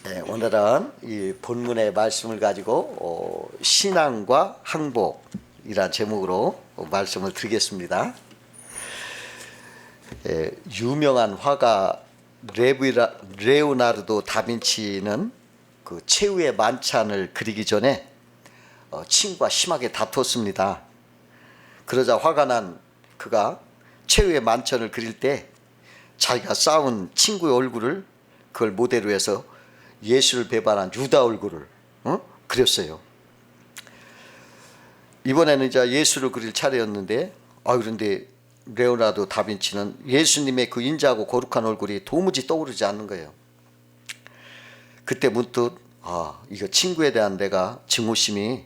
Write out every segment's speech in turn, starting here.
네, 오늘은 이 본문의 말씀을 가지고 신앙과 항복이란 제목으로 말씀을 드리겠습니다. 유명한 화가 레오나르도 다빈치는 그 최후의 만찬을 그리기 전에 친구와 심하게 다퉜습니다. 그러자 화가 난 그가 최후의 만찬을 그릴 때 자기가 싸운 친구의 얼굴을 그걸 모델로 해서 예수를 배반한 유다 얼굴을 그렸어요. 이번에는 이제 예수를 그릴 차례였는데 그런데 레오나르도 다빈치는 예수님의 그 인자하고 거룩한 얼굴이 도무지 떠오르지 않는 거예요. 그때 문득 이거 친구에 대한 내가 증오심이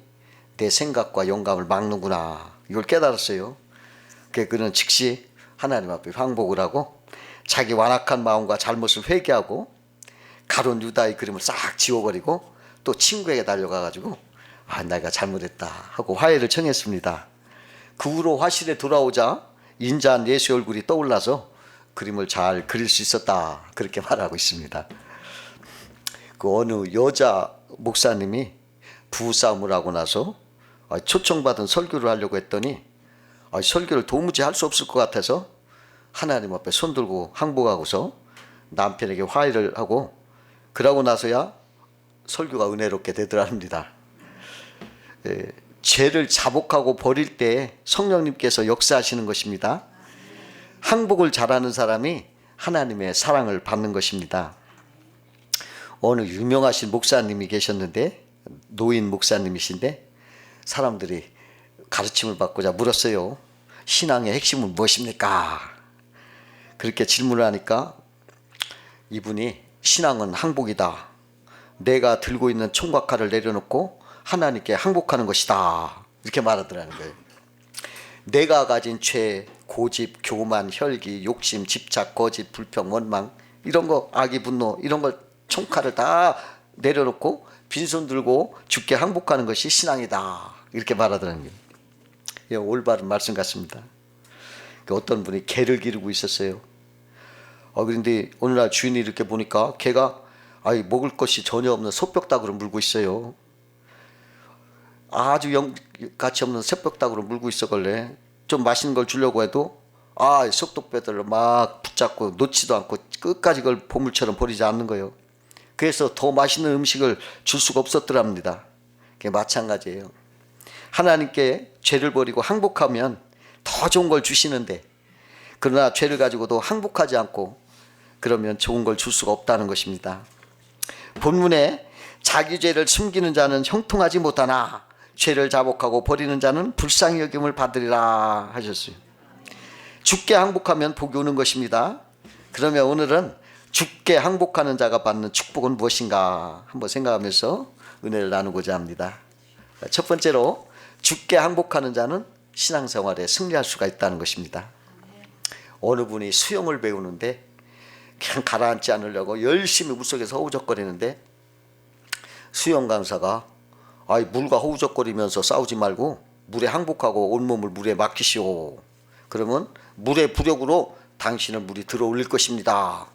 내 생각과 영감을 막는구나, 이걸 깨달았어요. 그는 즉시 하나님 앞에 항복을 하고 자기 완악한 마음과 잘못을 회개하고 가론 유다의 그림을 싹 지워버리고 또 친구에게 달려가가지고 내가 잘못했다 하고 화해를 청했습니다. 그 후로 화실에 돌아오자 인자한 예수 얼굴이 떠올라서 그림을 잘 그릴 수 있었다, 그렇게 말하고 있습니다. 그 어느 여자 목사님이 부부싸움을 하고 나서 초청받은 설교를 하려고 했더니 설교를 도무지 할 수 없을 것 같아서 하나님 앞에 손들고 항복하고서 남편에게 화해를 하고 그러고 나서야 설교가 은혜롭게 되더랍니다. 죄를 자복하고 버릴 때 성령님께서 역사하시는 것입니다. 항복을 잘하는 사람이 하나님의 사랑을 받는 것입니다. 어느 유명하신 목사님이 계셨는데, 노인 목사님이신데 사람들이 가르침을 받고자 물었어요. 신앙의 핵심은 무엇입니까? 그렇게 질문을 하니까 이분이 신앙은 항복이다. 내가 들고 있는 총과 칼을 내려놓고 하나님께 항복하는 것이다, 이렇게 말하더라는 거예요. 내가 가진 죄, 고집, 교만, 혈기, 욕심, 집착, 거짓, 불평, 원망, 이런 거, 악의 분노, 이런 걸 총칼을 다 내려놓고 빈손 들고 주께 항복하는 것이 신앙이다, 이렇게 말하더라는 거예요. 올바른 말씀 같습니다. 어떤 분이 개를 기르고 있었어요. 그런데 오늘날 주인이 이렇게 보니까 개가 먹을 것이 전혀 없는 소뼈다구를 물고 있어요. 아주 가치 없는 새벽다구를 물고 있어걸래 좀 맛있는 걸 주려고 해도 속독배들로 막 붙잡고 놓지도 않고 끝까지 그걸 보물처럼 버리지 않는 거예요. 그래서 더 맛있는 음식을 줄 수가 없었더랍니다. 그게 마찬가지예요. 하나님께 죄를 버리고 항복하면 더 좋은 걸 주시는데, 그러나 죄를 가지고도 항복하지 않고 그러면 좋은 걸 줄 수가 없다는 것입니다. 본문에 자기 죄를 숨기는 자는 형통하지 못하나 죄를 자복하고 버리는 자는 불쌍히 여김을 받으리라 하셨어요. 주께 항복하면 복이 오는 것입니다. 그러면 오늘은 주께 항복하는 자가 받는 축복은 무엇인가 한번 생각하면서 은혜를 나누고자 합니다. 첫 번째로, 주께 항복하는 자는 신앙생활에 승리할 수가 있다는 것입니다. 어느 분이 수영을 배우는데 그냥 가라앉지 않으려고 열심히 물속에서 허우적거리는데 수영 강사가 물과 허우적거리면서 싸우지 말고 물에 항복하고 온몸을 물에 맡기시오. 그러면 물의 부력으로 당신은 물이 들어올릴 것입니다.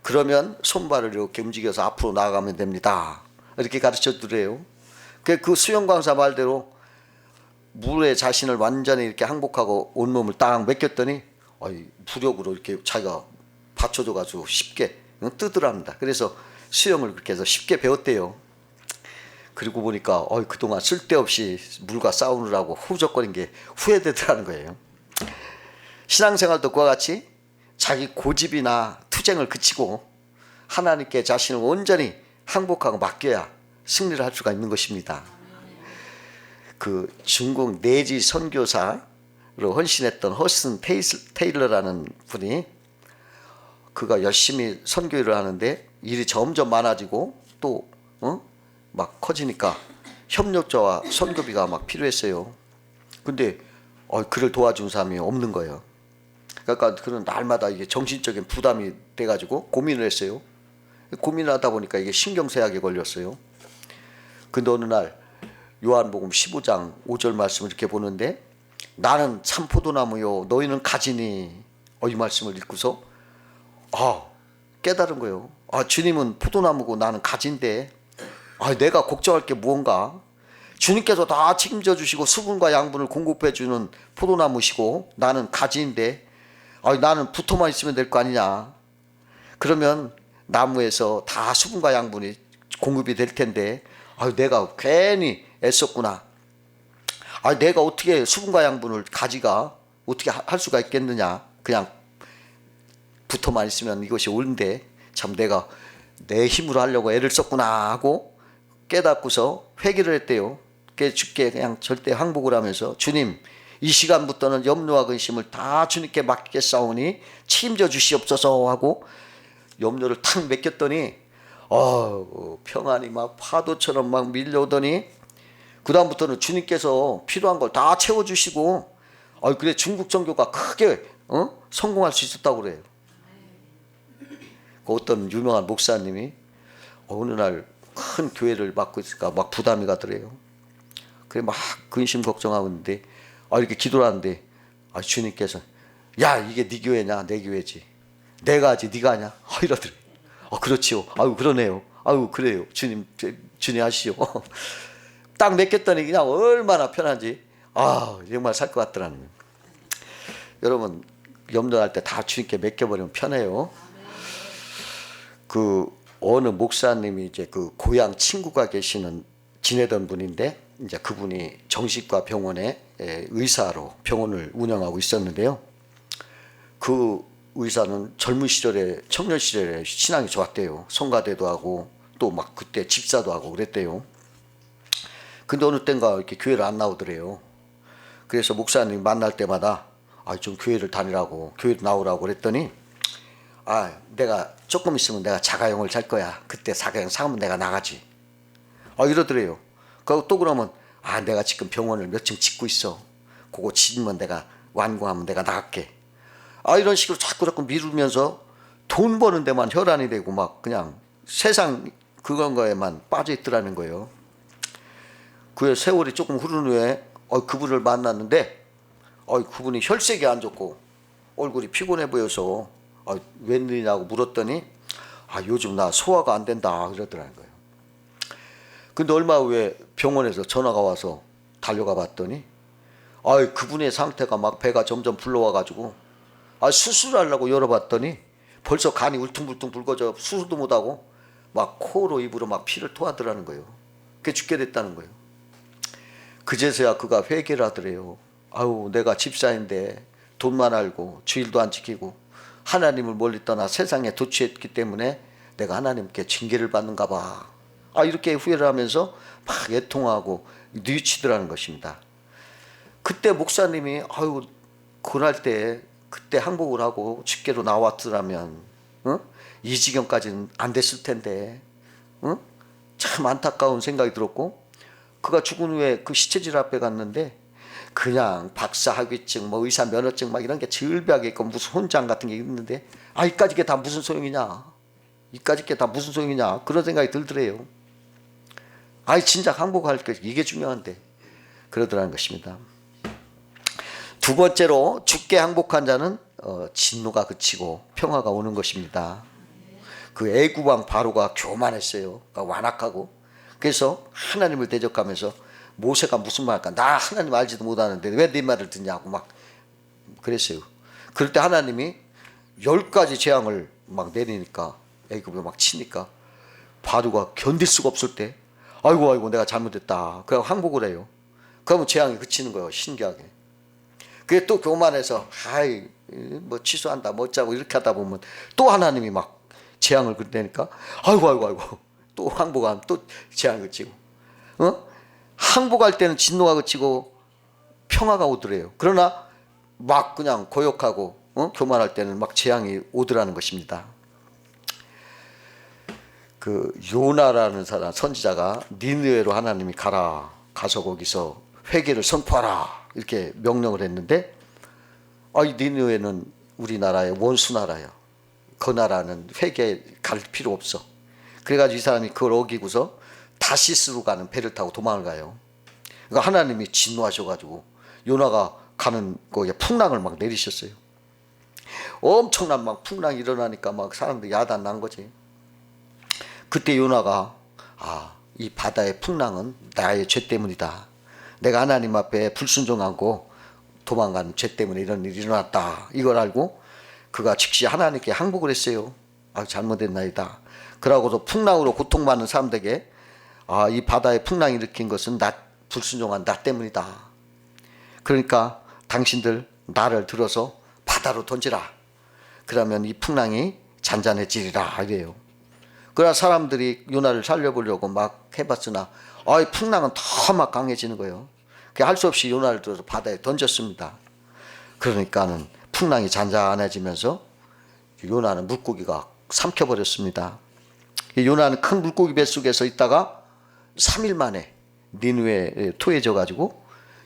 그러면 손발을 이렇게 움직여서 앞으로 나아가면 됩니다, 이렇게 가르쳐 주래요. 그 수영 강사 말대로 물에 자신을 완전히 이렇게 항복하고 온몸을 딱 맡겼더니 부력으로 이렇게 자기가 받쳐줘가지고 쉽게 뜨더랍니다. 그래서 수영을 그렇게 해서 쉽게 배웠대요. 그리고 보니까 그동안 쓸데없이 물과 싸우느라고 후적거린 게 후회되더라는 거예요. 신앙생활도 그와 같이 자기 고집이나 투쟁을 그치고 하나님께 자신을 온전히 항복하고 맡겨야 승리를 할 수가 있는 것입니다. 그 중국 내지 선교사로 헌신했던 허슨 테일러라는 분이, 그가 열심히 선교를 하는데 일이 점점 많아지고 또 막 커지니까 협력자와 선교비가 막 필요했어요. 근데 그를 도와준 사람이 없는 거예요. 그러니까 그는 날마다 이게 정신적인 부담이 돼가지고 고민을 했어요. 고민을 하다 보니까 이게 신경쇠약에 걸렸어요. 근데 어느 날 요한복음 15장 5절 말씀을 이렇게 보는데, 나는 참 포도나무요 너희는 가지니, 이 말씀을 읽고서 깨달은 거예요. 아, 주님은 포도나무고 나는 가지인데, 아, 내가 걱정할 게 무언가? 주님께서 다 책임져 주시고 수분과 양분을 공급해 주는 포도나무시고 나는 가지인데, 아, 나는 붙어만 있으면 될 거 아니냐. 그러면 나무에서 다 수분과 양분이 공급이 될 텐데, 아, 내가 괜히 애썼구나. 아, 내가 어떻게 수분과 양분을 가지가 어떻게 할 수가 있겠느냐. 그냥 붙어만 있으면 이것이 옳은데 참 내가 내 힘으로 하려고 애를 썼구나 하고 깨닫고서 회개를 했대요. 주께 그냥 절대 항복을 하면서, 주님, 이 시간부터는 염려와 근심을 다 주님께 맡기겠사오니 책임져 주시옵소서 하고 염려를 탁 맡겼더니 평안이 막 파도처럼 막 밀려오더니 그 다음부터는 주님께서 필요한 걸 다 채워주시고, 그래 중국 종교가 크게 성공할 수 있었다고 그래요. 그 어떤 유명한 목사님이 어느 날 큰 교회를 맡고 있으니까 막 부담이 가더래요. 그래 막 근심 걱정하고 있는데 이렇게 기도를 하는데 주님께서, 야, 이게 네 교회냐 내 교회지, 내가 하지 네가 하냐 이러더래. 그렇지요. 그러네요. 그래요. 주님 하시오. 딱 맡겼더니 그냥 얼마나 편한지, 정말 살 것 같더라는 거예요. 여러분, 염려할 때 다 주님께 맡겨버리면 편해요. 그 어느 목사님이 이제 그 고향 친구가 지내던 분인데, 이제 그분이 정신과 병원에 의사로 병원을 운영하고 있었는데요. 그 의사는 젊은 시절에, 청년 시절에 신앙이 좋았대요. 성가대도 하고 또 막 그때 집사도 하고 그랬대요. 근데 어느 땐가 이렇게 교회를 안 나오더래요. 그래서 목사님 만날 때마다 좀 교회를 다니라고, 교회를 나오라고 그랬더니, 내가 조금 있으면 내가 자가용을 잘 거야. 그때 자가용 사면 내가 나가지. 이러더래요. 또 그러면 내가 지금 병원을 몇 층 짓고 있어. 그거 짓으면 내가 완공하면 내가 나갈게. 이런 식으로 자꾸 미루면서 돈 버는 데만 혈안이 되고 막 그냥 세상 그건 거에만 빠져 있더라는 거예요. 그 세월이 조금 흐른 후에 그분을 만났는데, 그분이 혈색이 안 좋고 얼굴이 피곤해 보여서 웬일이냐고 물었더니 요즘 나 소화가 안 된다 그러더라는 거예요. 근데 얼마 후에 병원에서 전화가 와서 달려가 봤더니 그분의 상태가 막 배가 점점 불러와 가지고 수술하려고 열어봤더니 벌써 간이 울퉁불퉁 붉어져 수술도 못하고 막 코로 입으로 막 피를 토하더라는 거예요. 그게 죽게 됐다는 거예요. 그제서야 그가 회개를 하더래요. 내가 집사인데 돈만 알고 주일도 안 지키고 하나님을 멀리 떠나 세상에 도취했기 때문에 내가 하나님께 징계를 받는가 봐. 이렇게 후회를 하면서 막 애통하고 뉘우치더라는 것입니다. 그때 목사님이 그날 때 그때 항복을 하고 집계로 나왔더라면 이 지경까지는 안 됐을 텐데, 참 안타까운 생각이 들었고, 그가 죽은 후에 그 시체질 앞에 갔는데 그냥 박사 학위증 뭐 의사 면허증 막 이런 게 질비하게 있고 무슨 훈장 같은 게 있는데 이까짓 게 다 무슨 소용이냐, 이까짓 게 다 무슨 소용이냐, 그런 생각이 들더래요. 진짜 항복할 게 이게 중요한데 그러더라는 것입니다. 두 번째로 죽게 항복한 자는 진노가 그치고 평화가 오는 것입니다. 그 애국왕 바로가 교만했어요. 그러니까 완악하고, 그래서 하나님을 대적하면서 모세가 무슨 말 할까, 나 하나님 알지도 못하는데 왜 네 말을 듣냐고 막 그랬어요. 그럴 때 하나님이 10가지 재앙을 막 내리니까, 애굽에 막 치니까 바로가 견딜 수가 없을 때 아이고 내가 잘못했다 그냥 항복을 해요. 그러면 재앙이 그치는 거예요. 신기하게. 그게 또 교만해서 뭐 취소한다 뭐 어쩌고 이렇게 하다 보면 또 하나님이 막 재앙을 내니까 아이고 또 항복하면 또 재앙이 그치고, 항복할 때는 진노가 그치고 평화가 오더래요. 그러나 막 그냥 고욕하고 교만할 때는 막 재앙이 오더라는 것입니다. 그 요나라는 사람 선지자가 니느웨로 하나님이 가서 거기서 회개를 선포하라 이렇게 명령을 했는데, 이 니느웨는 우리나라의 원수 나라예요. 그 나라는 회개 갈 필요 없어. 그래가지고 이 사람이 그걸 어기고서 다시스로 가는 배를 타고 도망을 가요. 그러니까 하나님이 진노하셔가지고 요나가 가는 거에 풍랑을 막 내리셨어요. 엄청난 막 풍랑이 일어나니까 막 사람들이 야단 난 거지. 그때 요나가 이 바다의 풍랑은 나의 죄 때문이다. 내가 하나님 앞에 불순종하고 도망간 죄 때문에 이런 일이 일어났다. 이걸 알고 그가 즉시 하나님께 항복을 했어요. 잘못했나이다. 그러고도 풍랑으로 고통받는 사람들에게 이 바다의 풍랑이 일으킨 것은 불순종한 나 때문이다. 그러니까 당신들 나를 들어서 바다로 던지라. 그러면 이 풍랑이 잔잔해지리라 이래요. 그러나 사람들이 요나를 살려보려고 막 해봤으나 이 풍랑은 더 막 강해지는 거예요. 할 수 없이 요나를 들어서 바다에 던졌습니다. 그러니까는 풍랑이 잔잔해지면서 요나는 물고기가 삼켜버렸습니다. 요나는 큰 물고기 뱃속에서 있다가 3일 만에 니느웨에 토해져 가지고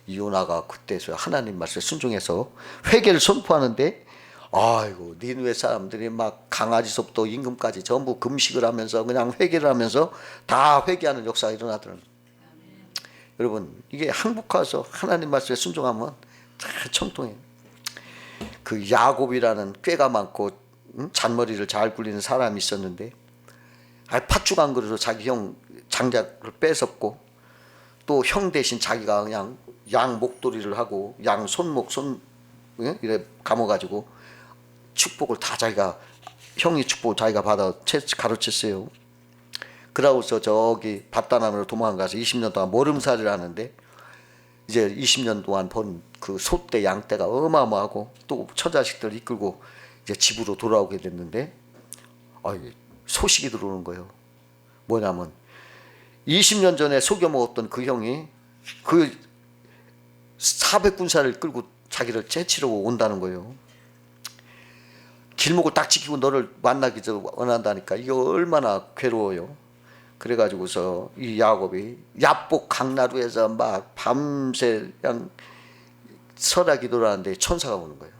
요나가 그때서 하나님 말씀에 순종해서 회개를 선포하는데 아이고 니느웨 사람들이 막 강아지서부터 임금까지 전부 금식을 하면서 그냥 회개를 하면서 다 회개하는 역사가 일어나더라고요. 여러분 이게 항복해서 하나님 말씀에 순종하면 다 청통해요. 그 야곱이라는 꾀가 많고 잔머리를 잘 굴리는 사람이 있었는데 팥죽 안 그래도 자기 형 장작을 뺏었고 또 형 대신 자기가 그냥 양 목도리를 하고 양 손목 이래 감아가지고 축복을 다 자기가 형이 축복을 자기가 받아 가르쳤어요. 그러고서 저기 밧다남으로 도망가서 20년 동안 모름살이를 하는데 이제 20년 동안 번 그 소떼 양떼가 어마어마하고 또 처자식들 이끌고 이제 집으로 돌아오게 됐는데 소식이 들어오는 거예요. 뭐냐면 20년 전에 속여 먹었던 그 형이 그 400군사를 끌고 자기를 채치러 온다는 거예요. 길목을 딱 지키고 너를 만나기 원한다니까 이거 얼마나 괴로워요. 그래가지고서 이 야곱이 야복 강나루에서 막 밤새 그냥 설화 기도를 하는데 천사가 오는 거예요.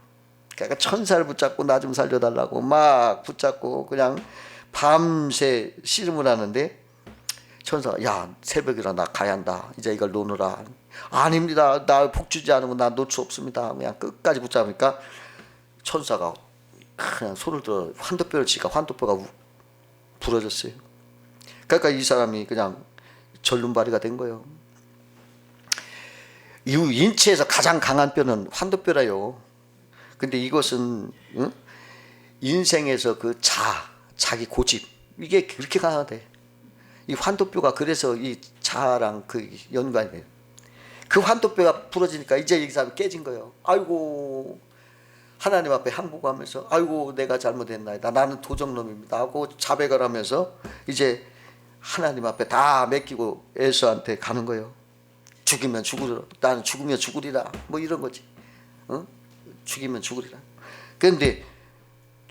그러니까 천사를 붙잡고 나 좀 살려달라고 막 붙잡고 그냥 밤새 씨름을 하는데 천사가 야 새벽이라 나 가야 한다. 이제 이걸 놓으라. 아닙니다. 나 복주지 않으면 나 놓을 수 없습니다. 그냥 끝까지 붙잡으니까 천사가 그냥 손을 들어 환도뼈를 치니까 환도뼈가 부러졌어요. 그러니까 이 사람이 그냥 절름발이가 된 거예요. 이 인체에서 가장 강한 뼈는 환도뼈라요. 근데 이것은 인생에서 그 자기 고집 이게 그렇게 강하대. 이 환도뼈가 그래서 이 자아랑 그 연관이 돼요. 그 환도뼈가 부러지니까 이제 이 사람이 깨진 거예요. 아이고 하나님 앞에 항복하면서 아이고 내가 잘못했나이다. 나는 도적놈입니다 하고 자백을 하면서 이제 하나님 앞에 다 맡기고 에서한테 가는 거예요. 죽이면 죽으리라. 나는 죽으면 죽으리라. 뭐 이런 거지. 죽이면 죽으리라. 그런데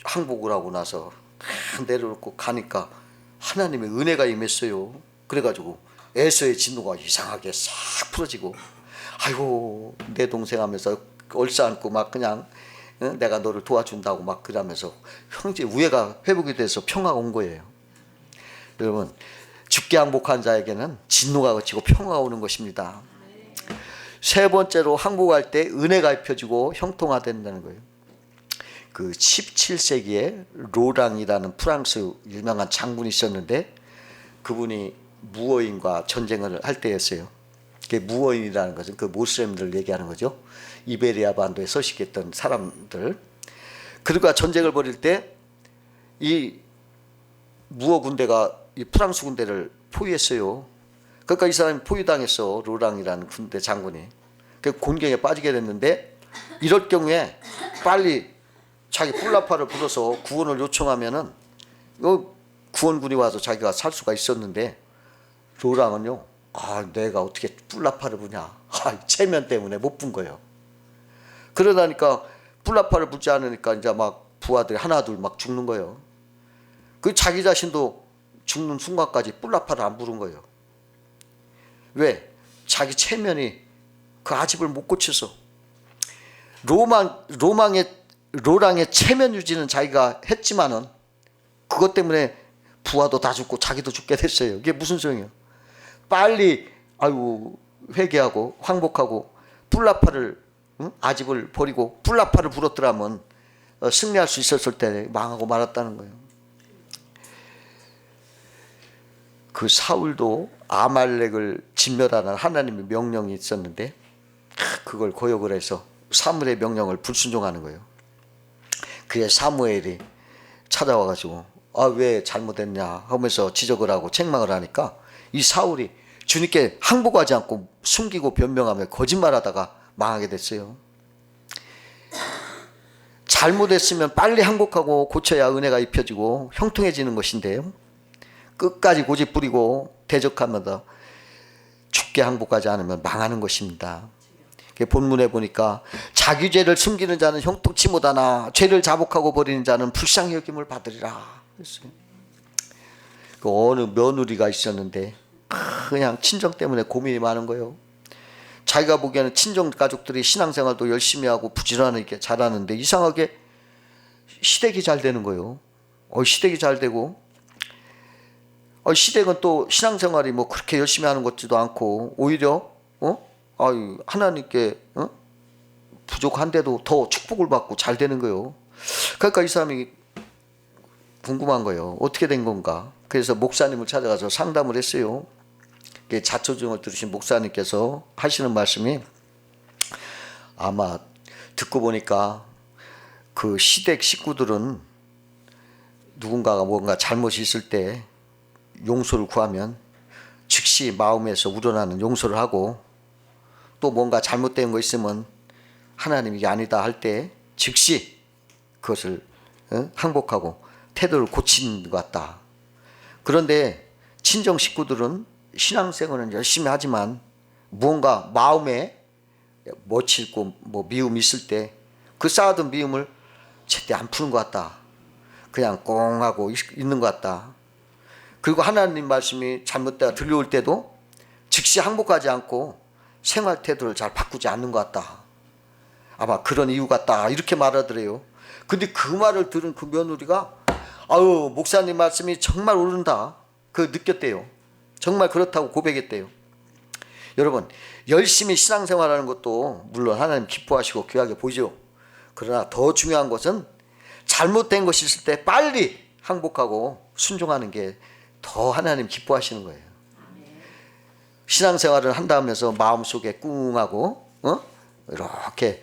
항복을 하고 나서 내려놓고 가니까 하나님의 은혜가 임했어요. 그래가지고 에서의 진노가 이상하게 싹 풀어지고 아이고 내 동생 하면서 얼싸안고 막 그냥 내가 너를 도와준다고 막 그러면서 형제 우애가 회복이 돼서 평화가 온 거예요. 여러분 죽게 항복한 자에게는 진노가 그치고 평화가 오는 것입니다. 세 번째로 항복할 때 은혜가 입혀지고 형통화된다는 거예요. 그 17세기에 로랑이라는 프랑스 유명한 장군이 있었는데 그분이 무어인과 전쟁을 할 때였어요. 무어인이라는 것은 그 모슬렘들 얘기하는 거죠. 이베리아 반도에 서식했던 사람들. 그들과 전쟁을 벌일 때 이 무어 군대가 이 프랑스 군대를 포위했어요. 그러니까 이 사람이 포위당했어. 로랑이라는 군대 장군이. 그 곤경에 빠지게 됐는데 이럴 경우에 빨리 자기 뿔나파를 불어서 구원을 요청하면은 구원군이 와서 자기가 살 수가 있었는데 로랑은요. 내가 어떻게 뿔나파를 부냐. 체면 때문에 못 분 거예요. 그러다니까 뿔나파를 불지 않으니까 이제 막 부하들이 하나둘 막 죽는 거예요. 그 자기 자신도 죽는 순간까지 뿔나파를 안 부른 거예요. 왜? 자기 체면이 그 아집을 못 고쳐서. 로랑의 체면 유지는 자기가 했지만은 그것 때문에 부하도 다 죽고 자기도 죽게 됐어요. 이게 무슨 소용이에요? 빨리 회개하고 항복하고 뿔나파를 아집을 버리고 뿔나파를 불었더라면 승리할 수 있었을 때 망하고 말았다는 거예요. 그 사울도 아말렉을 진멸하는 하나님의 명령이 있었는데 그걸 거역을 해서 사무엘의 명령을 불순종하는 거예요. 그에 사무엘이 찾아와가지고 왜 잘못했냐 하면서 지적을 하고 책망을 하니까 이 사울이 주님께 항복하지 않고 숨기고 변명하며 거짓말하다가 망하게 됐어요. 잘못했으면 빨리 항복하고 고쳐야 은혜가 입혀지고 형통해지는 것인데요, 끝까지 고집 부리고 대적하면서 죽게 항복하지 않으면 망하는 것입니다. 본문에 보니까 자기 죄를 숨기는 자는 형통치 못하나 죄를 자복하고 버리는 자는 불쌍히 여김을 받으리라 했어요. 그 어느 며느리가 있었는데 그냥 친정 때문에 고민이 많은 거예요. 자기가 보기에는 친정 가족들이 신앙생활도 열심히 하고 부지런하게 잘하는데 이상하게 시댁이 잘 되는 거예요. 시댁이 잘 되고 시댁은 또 신앙생활이 뭐 그렇게 열심히 하는 것 같지도 않고 오히려 하나님께 부족한데도 더 축복을 받고 잘 되는 거예요. 그러니까 이 사람이 궁금한 거예요. 어떻게 된 건가? 그래서 목사님을 찾아가서 상담을 했어요. 자초중을 들으신 목사님께서 하시는 말씀이, 아마 듣고 보니까 그 시댁 식구들은 누군가가 뭔가 잘못이 있을 때 용서를 구하면 즉시 마음에서 우러나는 용서를 하고, 또 뭔가 잘못된 거 있으면 하나님이 이게 아니다 할 때 즉시 그것을 항복하고 태도를 고치는 것 같다. 그런데 친정 식구들은 신앙생활은 열심히 하지만 무언가 마음에 맺히고 미움이 있을 때 그 쌓아둔 미움을 제때 안 푸는 것 같다. 그냥 꽁 하고 있는 것 같다. 그리고 하나님 말씀이 잘못되어 들려올 때도 즉시 항복하지 않고 생활 태도를 잘 바꾸지 않는 것 같다. 아마 그런 이유 같다. 이렇게 말하더래요. 근데 그 말을 들은 그 며느리가 목사님 말씀이 정말 옳은다. 느꼈대요. 정말 그렇다고 고백했대요. 여러분, 열심히 신앙생활하는 것도 물론 하나님 기뻐하시고 귀하게 보죠. 그러나 더 중요한 것은 잘못된 것이 있을 때 빨리 항복하고 순종하는 게 더 하나님 기뻐하시는 거예요. 신앙생활을 한다 하면서 마음속에 꿍하고 이렇게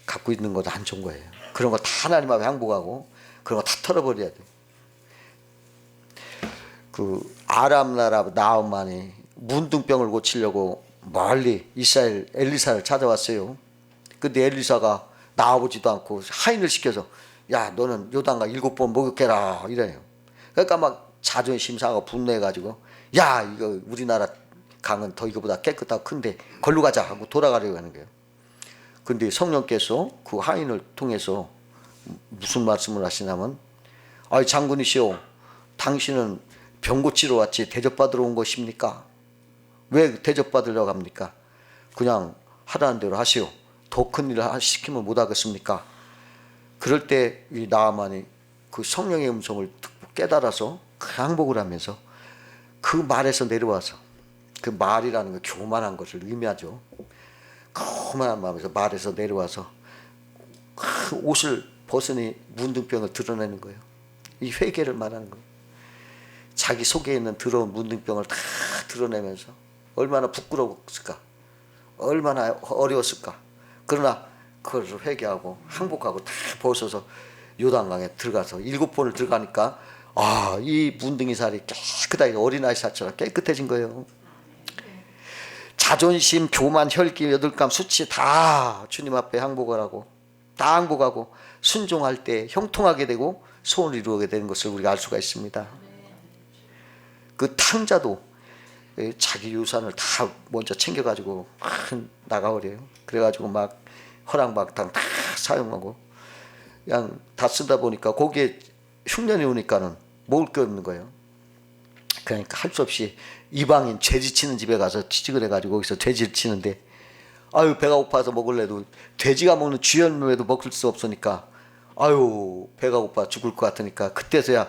갖고 있는 것도 안 좋은 거예요. 그런 거 다 하나님 앞에 항복하고 그런 거 다 털어버려야 돼요. 아람 나라 나음만이 문둥병을 고치려고 멀리 이스라엘 엘리사를 찾아왔어요. 근데 엘리사가 나와보지도 않고 하인을 시켜서 야, 너는 요단강 7번 목욕해라 이래요. 그러니까 막 자존심 상하고 분노해가지고 야, 이거 우리나라 강은 더 이거보다 깨끗하고 큰데 걸로 가자 하고 돌아가려고 하는 거예요. 근데 성령께서 그 하인을 통해서 무슨 말씀을 하시냐면, 장군이시오, 당신은 병 고치러 왔지 대접받으러 온 것입니까? 왜 대접받으려고 합니까? 그냥 하라는 대로 하시오. 더 큰 일을 시키면 못하겠습니까? 그럴 때 이 나아만이 그 성령의 음성을 깨달아서 항복을 하면서 그 말에서 내려와서, 그 말이라는 거 교만한 것을 의미하죠. 교만한 마음에서 말에서 내려와서 그 옷을 벗으니 문둥병을 드러내는 거예요. 이 회개를 말하는 거예요. 자기 속에 있는 더러운 문둥병을 다 드러내면서 얼마나 부끄러웠을까, 얼마나 어려웠을까. 그러나 그걸 회개하고 항복하고 다 벗어서 요단강에 들어가서 7번을 들어가니까 이 문둥이 살이 깨끗하게 어린아이 살처럼 깨끗해진 거예요. 자존심, 교만, 혈기, 여덟감, 수치 다 주님 앞에 항복을 하고 다 항복하고 순종할 때 형통하게 되고 소원을 이루게 되는 것을 우리가 알 수가 있습니다. 그 탕자도 자기 유산을 다 먼저 챙겨가지고 나가버려요. 그래가지고 막 허랑방탕 다 사용하고 그냥 다 쓰다 보니까 거기에 흉년이 오니까는 먹을 게 없는 거예요. 그러니까 할 수 없이 이방인 돼지 치는 집에 가서 취직을 해가지고 거기서 돼지를 치는데 배가 고파서 먹을래도 돼지가 먹는 쥐열매도 먹을 수 없으니까 배가 고파 죽을 것 같으니까 그때서야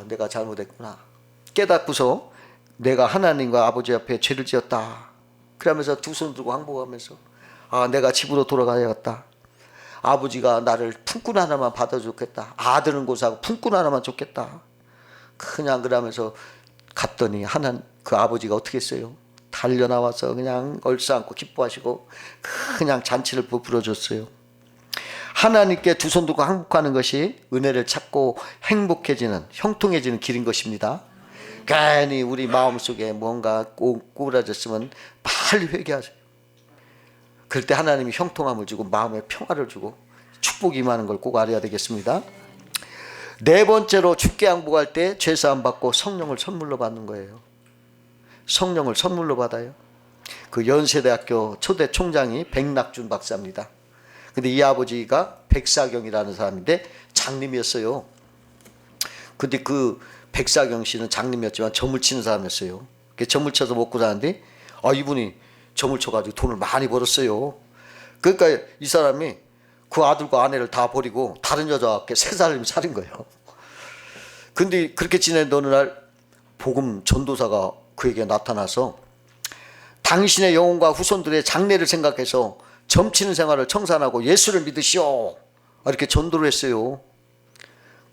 내가 잘못했구나 깨닫고서 내가 하나님과 아버지 앞에 죄를 지었다. 그러면서 두 손 들고 항복하면서 내가 집으로 돌아가야겠다. 아버지가 나를 품꾼 하나만 받아줬겠다. 아들은 고사하고 품꾼 하나만 줬겠다. 그냥 그러면서 갔더니 그 아버지가 어떻게 했어요? 달려나와서 그냥 얼싸안고 기뻐하시고 그냥 잔치를 부풀어줬어요. 하나님께 두 손 들고 항복하는 것이 은혜를 찾고 행복해지는, 형통해지는 길인 것입니다. 괜히 우리 마음속에 뭔가 꼬부라졌으면 빨리 회개하세요. 그럴 때 하나님이 형통함을 주고 마음에 평화를 주고 축복이 임하는 걸 꼭 알아야 되겠습니다. 네 번째로 주께 항복할 때 죄사함 받고 성령을 선물로 받는 거예요. 성령을 선물로 받아요. 그 연세대학교 초대 총장이 백낙준 박사입니다. 근데 이 아버지가 백사경이라는 사람인데 장님이었어요. 근데 그 백사경 씨는 장님이었지만 점을 치는 사람이었어요. 점을 쳐서 먹고 사는데 이분이 점을 쳐가지고 돈을 많이 벌었어요. 그러니까 이 사람이 그 아들과 아내를 다 버리고 다른 여자와 함께 세 살을 살인 거예요. 근데 그렇게 지내는 어느 날 복음 전도사가 그에게 나타나서 당신의 영혼과 후손들의 장래를 생각해서 점치는 생활을 청산하고 예수를 믿으시오, 이렇게 전도를 했어요.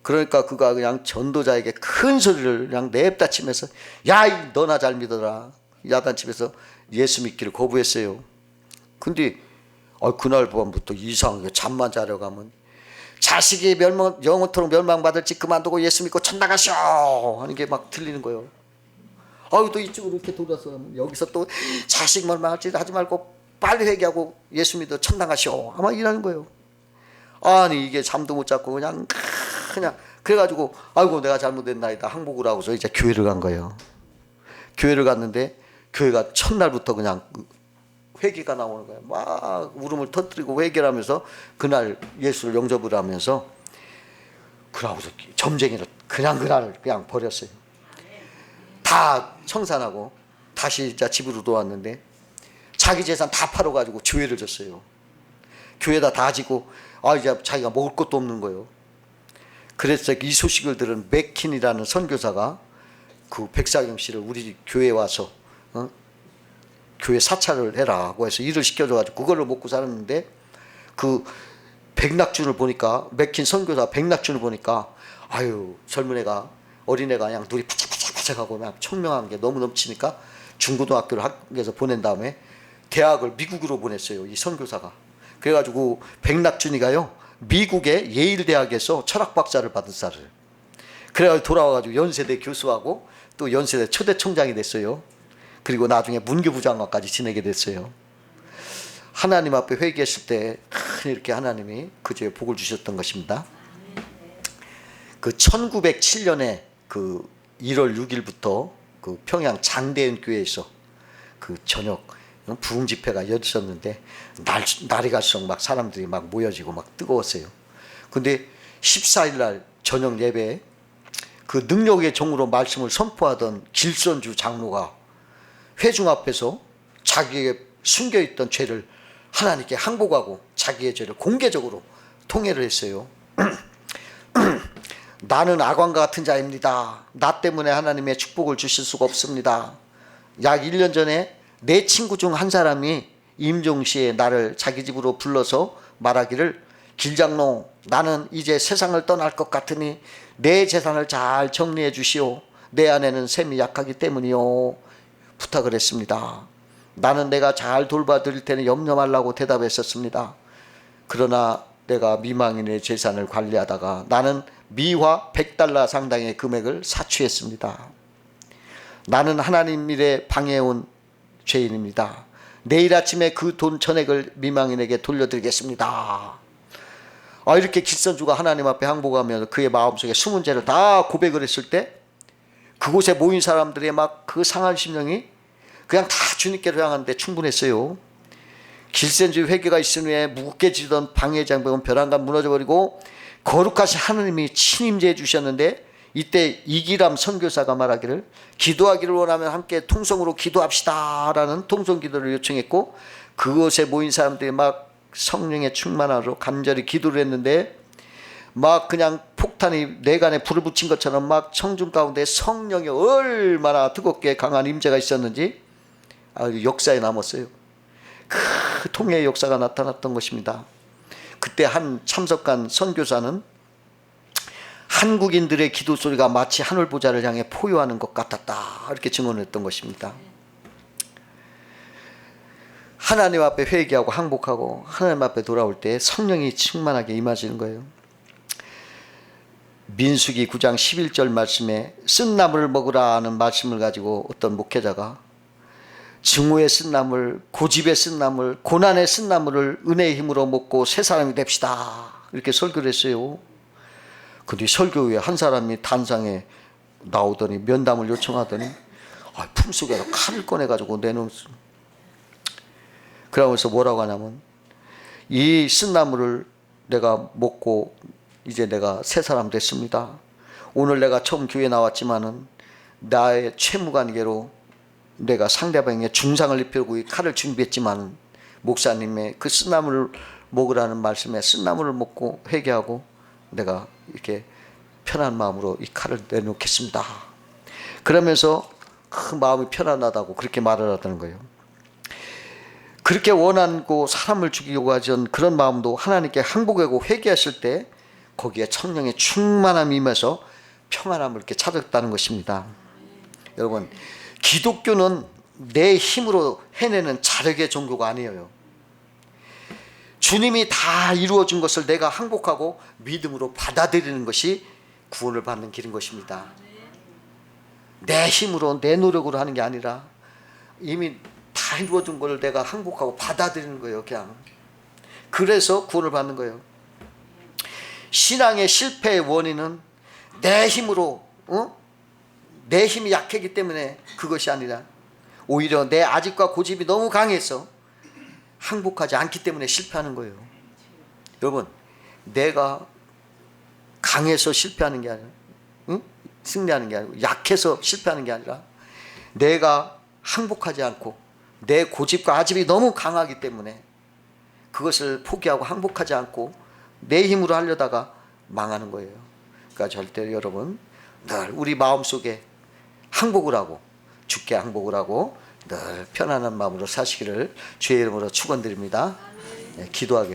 그러니까 그가 그냥 전도자에게 큰 소리를 그냥 냅다 치면서 야, 너나 잘 믿어라, 야단치면서 예수 믿기를 거부했어요. 근데 그날 밤부터 이상하게 잠만 자려 가면 자식이 영원토록 멸망받을지 그만두고 예수 믿고 천당 가시오 하는 게 막 들리는 거예요. 또 이쪽으로 이렇게 돌아서 여기서 또 자식 멸망할지 하지 말고 빨리 회개하고 예수 믿어 천당 가시오 아마 이러는 거예요. 아니 이게 잠도 못 잤고 그냥 그래가지고 아이고 내가 잘못했나이다 항복을 하고서 이제 교회를 간 거예요. 교회를 갔는데 교회가 첫날부터 그냥 회개가 나오는 거예요. 막 울음을 터뜨리고 회개를 하면서 그날 예수를 영접을 하면서 그러고서 점쟁이를 그날 그냥 버렸어요. 다 청산하고 다시 이제 집으로 돌아왔는데 자기 재산 다 팔아가지고 교회를 줬어요. 교회에다 다 지고 이제 자기가 먹을 것도 없는 거예요. 그래서 이 소식을 들은 맥킨이라는 선교사가 그 백사경 씨를 우리 교회에 와서 교회 사찰을 해라고 해서 일을 시켜줘가지고 그걸로 먹고 살았는데 그 백낙준을 보니까 맥킨 선교사 백낙준을 보니까 젊은 애가 어린애가 그냥 눈이 바짝바짝하고 그냥 청명한 게 너무 넘치니까 중고등학교를 학교에서 보낸 다음에 대학을 미국으로 보냈어요. 이 선교사가. 그래가지고 백낙준이가요 미국의 예일 대학에서 철학 박사를 받은 사람을. 그래가지고 돌아와가지고 연세대 교수하고 또 연세대 초대 총장이 됐어요. 그리고 나중에 문교부 장관까지 지내게 됐어요. 하나님 앞에 회개했을 때 이렇게 하나님이 그저에 복을 주셨던 것입니다. 그 1907년에 그 1월 6일부터 그 평양 장대현 교회에서 그 저녁 부흥 집회가 열렸었는데 날이 갈수록 막 사람들이 막 모여지고 막 뜨거웠어요. 근데 14일 날 저녁 예배에 그 능력의 종으로 말씀을 선포하던 길선주 장로가 회중 앞에서 자기의 숨겨있던 죄를 하나님께 항복하고 자기의 죄를 공개적으로 통회를 했어요. 나는 악왕과 같은 자입니다. 나 때문에 하나님의 축복을 주실 수가 없습니다. 약 1년 전에 내 친구 중 한 사람이 임종시에 나를 자기 집으로 불러서 말하기를 길장로 나는 이제 세상을 떠날 것 같으니 내 재산을 잘 정리해 주시오. 내 아내는 셈이 약하기 때문이요. 부탁을 했습니다. 나는 내가 잘 돌봐드릴 테니 염려 말라고 대답했었습니다. 그러나 내가 미망인의 재산을 관리하다가 나는 미화 $100 상당의 금액을 사취했습니다. 나는 하나님 일에 방해해온 죄인입니다. 내일 아침에 그 돈 전액을 미망인에게 돌려드리겠습니다. 이렇게 길선주가 하나님 앞에 항복하며 그의 마음속에 숨은 죄를 다 고백을 했을 때 그곳에 모인 사람들의 막 그 상한 심령이 그냥 다 주님께로 향하는데 충분했어요. 길선주 회개가 있은 후에 무겁게 지던 방해장벽은 벼랑간 무너져버리고 거룩하신 하나님이 친임재해 주셨는데 이때 이기람 선교사가 말하기를 기도하기를 원하면 함께 통성으로 기도합시다 라는 통성기도를 요청했고 그곳에 모인 사람들이 막 성령의 충만하로 간절히 기도를 했는데 막 그냥 폭탄이 내간에 불을 붙인 것처럼 막 청중 가운데 성령이 얼마나 뜨겁게 강한 임재가 있었는지 역사에 남았어요. 그 통해의 역사가 나타났던 것입니다. 그 그때 한 참석한 선교사는 한국인들의 기도 소리가 마치 하늘 보좌를 향해 포효하는 것 같았다, 이렇게 증언했던 것입니다. 하나님 앞에 회개하고 항복하고 하나님 앞에 돌아올 때 성령이 충만하게 임하시는 거예요. 민수기 9장 11절 말씀에 쓴나물을 먹으라 하는 말씀을 가지고 어떤 목회자가 증오의 쓴나물, 고집의 쓴나물, 고난의 쓴나물을 은혜의 힘으로 먹고 새 사람이 됩시다, 이렇게 설교를 했어요. 근데 설교 후에 한 사람이 단상에 나오더니 면담을 요청하더니 품속에서 칼을 꺼내가지고 내놓았어. 그러면서 뭐라고 하냐면, 이 쓴나물을 내가 먹고 이제 내가 새 사람 됐습니다. 오늘 내가 처음 교회에 나왔지만은 나의 채무관계로 내가 상대방에게 중상을 입히고 이 칼을 준비했지만 목사님의 그 쓴나물을 먹으라는 말씀에 쓴나물을 먹고 회개하고 내가 이렇게 편한 마음으로 이 칼을 내놓겠습니다. 그러면서 그 마음이 편안하다고 그렇게 말을 하다는 거예요. 그렇게 원하고 사람을 죽이려고 하던 그런 마음도 하나님께 항복하고 회개했을 때 거기에 성령의 충만함이 임해서 평안함을 이렇게 찾았다는 것입니다. 여러분, 기독교는 내 힘으로 해내는 자력의 종교가 아니에요. 주님이 다 이루어진 것을 내가 항복하고 믿음으로 받아들이는 것이 구원을 받는 길인 것입니다. 내 힘으로 내 노력으로 하는 게 아니라 이미 다 이루어진 걸 내가 항복하고 받아들이는 거예요. 그냥 그래서 구원을 받는 거예요. 신앙의 실패의 원인은 내 힘으로 내 힘이 약하기 때문에 그것이 아니라 오히려 내 아집과 고집이 너무 강해서 항복하지 않기 때문에 실패하는 거예요. 여러분, 내가 강해서 실패하는 게 아니라 승리하는 게 아니고 약해서 실패하는 게 아니라 내가 항복하지 않고 내 고집과 아집이 너무 강하기 때문에 그것을 포기하고 항복하지 않고 내 힘으로 하려다가 망하는 거예요. 그러니까 절대 여러분 늘 우리 마음속에 항복을 하고 주께 항복을 하고 늘 편안한 마음으로 사시기를 주의 이름으로 축원드립니다. 네, 기도하겠습니다.